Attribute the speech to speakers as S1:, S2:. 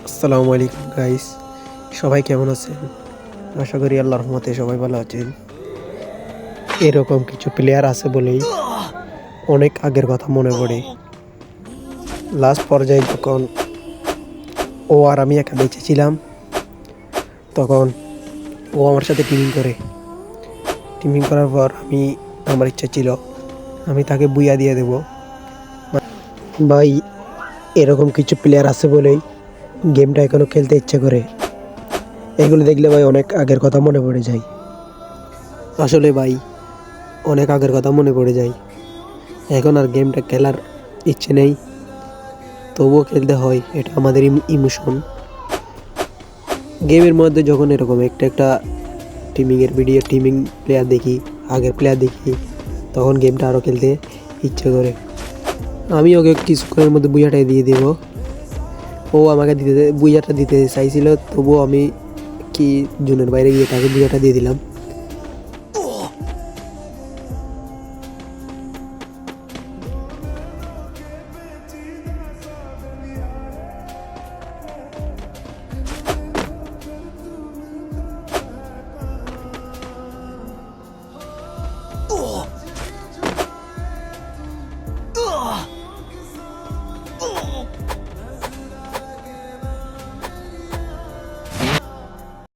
S1: আসসালামু আলাইকুম গাইস, সবাই কেমন আছেন? আশা করি আল্লাহর রহমতে সবাই ভালো আছেন। এরকম কিছু প্লেয়ার আছে বলেই অনেক আগের কথা মনে পড়ে। লাস্ট পর্যায়ে যখন ও আর আমি একা বেঁচে ছিলাম, তখন ও আমার সাথে টিমিং করে। টিমিং করার পর আমার ইচ্ছা ছিল আমি তাকে বুইয়া দিয়ে দেব। ভাই, এরকম কিছু প্লেয়ার আছে বলেই গেমটা এখনো খেলতে ইচ্ছে করে। এগুলো দেখলে ভাই অনেক আগের কথা মনে পড়ে যায়। আসলে ভাই, অনেক আগের কথা মনে পড়ে যায়। এখন আর গেমটা খেলার ইচ্ছে নেই, তবুও খেলতে হয়, এটা আমাদের ইমোশন। গেমের মধ্যে যখন এরকম একটা একটা টিমিং প্লেয়ার দেখি, আগের প্লেয়ার দেখি, তখন গেমটা আরও খেলতে ইচ্ছে করে। আমি ওকে কিছুক্ষণের মধ্যে বুইয়াটাই দিয়ে দেব। ও আমাকে বুইয়াটা দিতে চাইছিল, তবুও আমি কি জুনের বাইরে গিয়ে তাকে বুইয়াটা দিয়ে দিলাম।